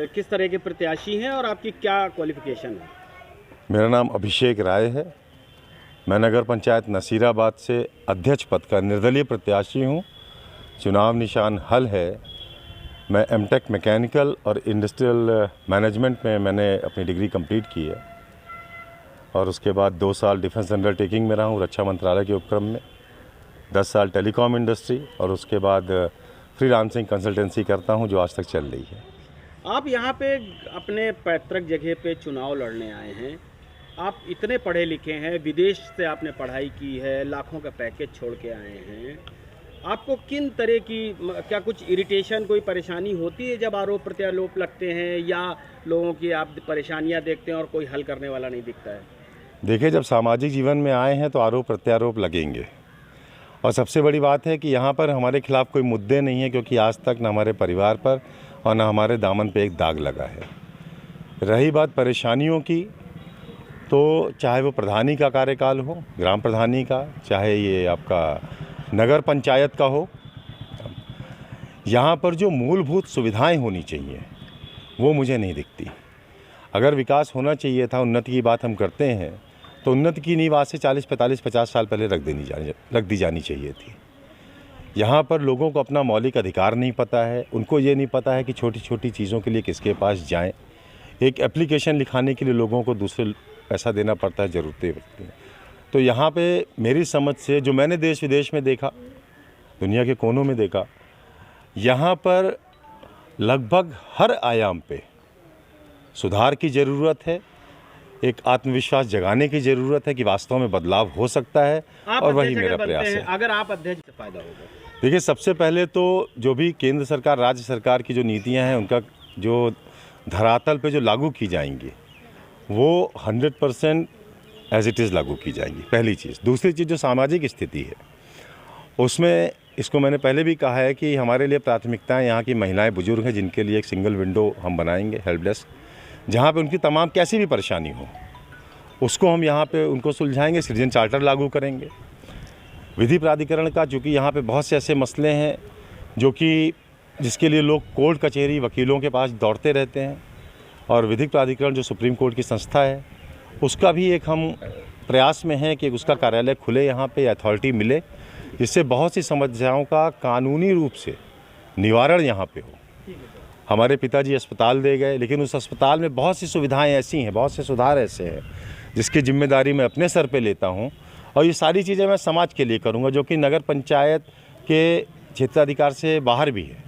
किस तरह के प्रत्याशी हैं और आपकी क्या क्वालिफिकेशन है? मेरा नाम अभिषेक राय है। मैं नगर पंचायत नसीराबाद से अध्यक्ष पद का निर्दलीय प्रत्याशी हूँ। चुनाव निशान हल है। मैं एमटेक मैकेनिकल और इंडस्ट्रियल मैनेजमेंट में मैंने अपनी डिग्री कंप्लीट की है और उसके बाद 2 साल डिफेंस अंडरटेकिंग में रहा हूँ रक्षा मंत्रालय के उपक्रम में, 10 साल टेलीकॉम इंडस्ट्री और उसके बाद फ्रीलांसिंग कंसल्टेंसी करता हूँ जो आज तक चल रही है। आप यहाँ पे अपने पैतृक जगह पे चुनाव लड़ने आए हैं। आप इतने पढ़े लिखे हैं, विदेश से आपने पढ़ाई की है, लाखों का पैकेज छोड़ के आए हैं। आपको किन तरह की, क्या कुछ इरिटेशन, कोई परेशानी होती है जब आरोप प्रत्यारोप लगते हैं, या लोगों की आप परेशानियां देखते हैं और कोई हल करने वाला नहीं दिखता है? देखिए, जब सामाजिक जीवन में आए हैं तो आरोप प्रत्यारोप लगेंगे और सबसे बड़ी बात है कि यहाँ पर हमारे खिलाफ कोई मुद्दे नहीं है, क्योंकि आज तक न हमारे परिवार पर और न हमारे दामन पे एक दाग लगा है। रही बात परेशानियों की, तो चाहे वो प्रधानी का कार्यकाल हो, ग्राम प्रधानी का, चाहे ये आपका नगर पंचायत का हो, यहाँ पर जो मूलभूत सुविधाएं होनी चाहिए वो मुझे नहीं दिखती। अगर विकास होना चाहिए था, उन्नति की बात हम करते हैं, तो उन्नति की नींव आज से 40, 45, 50 साल पहले रख दी जानी चाहिए थी। यहाँ पर लोगों को अपना मौलिक अधिकार नहीं पता है। उनको ये नहीं पता है कि छोटी छोटी चीज़ों के लिए किसके पास जाएं। एक एप्लीकेशन लिखाने के लिए लोगों को दूसरे पैसा देना पड़ता है, ज़रूरतें पड़ती हैं। तो यहाँ पे मेरी समझ से, जो मैंने देश विदेश में देखा, दुनिया के कोनों में देखा, यहाँ पर लगभग हर आयाम पे सुधार की ज़रूरत है। एक आत्मविश्वास जगाने की ज़रूरत है कि वास्तव में बदलाव हो सकता है, और वही मेरा प्रयास है। अगर आप अध्यक्ष से फायदा होगा? देखिए, सबसे पहले तो जो भी केंद्र सरकार, राज्य सरकार की जो नीतियां हैं, उनका जो धरातल पे जो लागू की जाएंगी वो 100% एज इट इज़ लागू की जाएंगी, पहली चीज़। दूसरी चीज़, जो सामाजिक स्थिति है उसमें, इसको मैंने पहले भी कहा है कि हमारे लिए प्राथमिकताएं यहाँ की महिलाएं, बुजुर्ग हैं, जिनके लिए एक सिंगल विंडो हम बनाएंगे, हेल्प डेस्क, जहाँ पे उनकी तमाम कैसी भी परेशानी हो उसको हम यहाँ पे उनको सुलझाएंगे। सिटीजन चार्टर लागू करेंगे। विधि प्राधिकरण का, चूँकि यहाँ पे बहुत से ऐसे मसले हैं जो कि जिसके लिए लोग कोर्ट कचहरी, वकीलों के पास दौड़ते रहते हैं, और विधिक प्राधिकरण जो सुप्रीम कोर्ट की संस्था है, उसका भी एक हम प्रयास में हैं कि उसका कार्यालय खुले, यहाँ पे अथॉरिटी मिले, जिससे बहुत सी समस्याओं का कानूनी रूप से निवारण यहाँ पे हो। हमारे पिताजी अस्पताल दे गए, लेकिन उस अस्पताल में बहुत सी सुविधाएं ऐसी हैं, बहुत से सुधार ऐसे हैं जिसकी जिम्मेदारी मैं अपने सर पे लेता हूं, और ये सारी चीज़ें मैं समाज के लिए करूंगा, जो कि नगर पंचायत के क्षेत्राधिकार से बाहर भी है।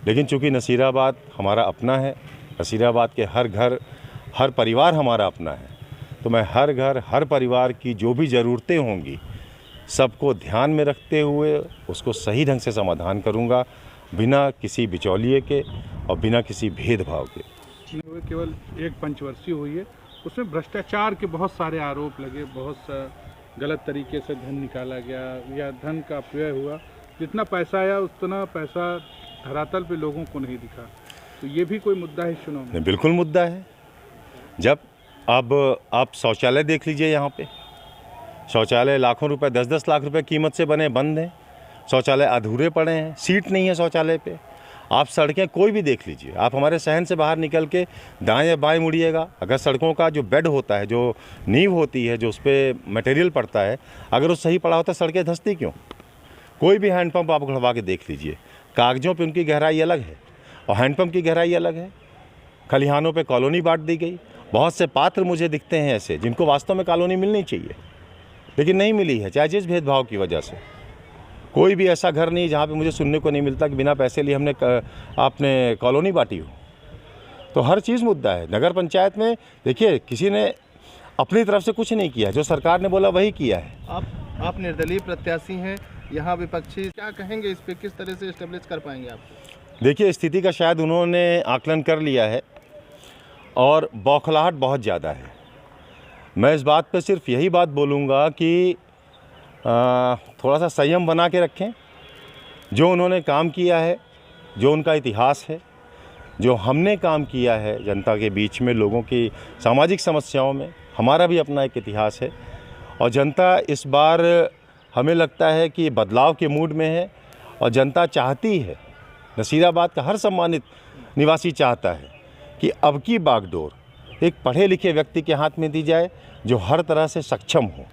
लेकिन चूंकि नसीराबाद हमारा अपना है, नसीराबाद के हर घर, हर परिवार हमारा अपना है, तो मैं हर घर, हर परिवार की जो भी ज़रूरतें होंगी सबको ध्यान में रखते हुए उसको सही ढंग से समाधान करूंगा, बिना किसी बिचौलिए के और बिना किसी भेदभाव के। केवल एक पंचवर्षीय हुई है, उसमें भ्रष्टाचार के बहुत सारे आरोप लगे, बहुत गलत तरीके से धन निकाला गया या धन का अपव्यय हुआ। जितना पैसा आया उतना पैसा धरातल पे लोगों को नहीं दिखा। तो ये भी कोई मुद्दा है चुनाव में? बिल्कुल मुद्दा है। जब अब आप शौचालय देख लीजिए, यहाँ पे शौचालय लाखों रुपए, 10-10 लाख रुपए कीमत से बने बंद हैं। शौचालय अधूरे पड़े हैं, सीट नहीं है शौचालय पे। आप सड़कें कोई भी देख लीजिए, आप हमारे शहर से बाहर निकल के दाएं या बाएं मुड़िएगा, अगर सड़कों का जो बेड होता है, जो नींव होती है, जो उस पर मटेरियल पड़ता है, अगर वो सही पड़ा होता, सड़कें धंसती क्यों? कोई भी हैंडपम्प आप खुलवा के देख लीजिए, कागज़ों पे उनकी गहराई अलग है और हैंडपम्प की गहराई अलग है। खलिहानों पे कॉलोनी बांट दी गई। बहुत से पात्र मुझे दिखते हैं ऐसे जिनको वास्तव में कॉलोनी मिलनी चाहिए, लेकिन नहीं मिली है, चाहे जिस भेदभाव की वजह से। कोई भी ऐसा घर नहीं जहाँ पे मुझे सुनने को नहीं मिलता कि बिना पैसे लिए हमने आपने कॉलोनी बांटी हो। तो हर चीज़ मुद्दा है। नगर पंचायत में देखिए, किसी ने अपनी तरफ से कुछ नहीं किया, जो सरकार ने बोला वही किया है। आप निर्दलीय प्रत्याशी हैं, यहाँ विपक्षी, क्या कहेंगे इस पे, किस तरह से इस्टेब्लिश कर पाएंगे आप? देखिए, स्थिति का शायद उन्होंने आकलन कर लिया है और बौखलाहट बहुत ज़्यादा है। मैं इस बात पे सिर्फ यही बात बोलूँगा कि थोड़ा सा संयम बना के रखें। जो उन्होंने काम किया है, जो उनका इतिहास है, जो हमने काम किया है जनता के बीच में, लोगों की सामाजिक समस्याओं में, हमारा भी अपना एक इतिहास है। और जनता इस बार हमें लगता है कि बदलाव के मूड में है और जनता चाहती है, नसीराबाद का हर सम्मानित निवासी चाहता है कि अब की बागडोर एक पढ़े लिखे व्यक्ति के हाथ में दी जाए जो हर तरह से सक्षम हो।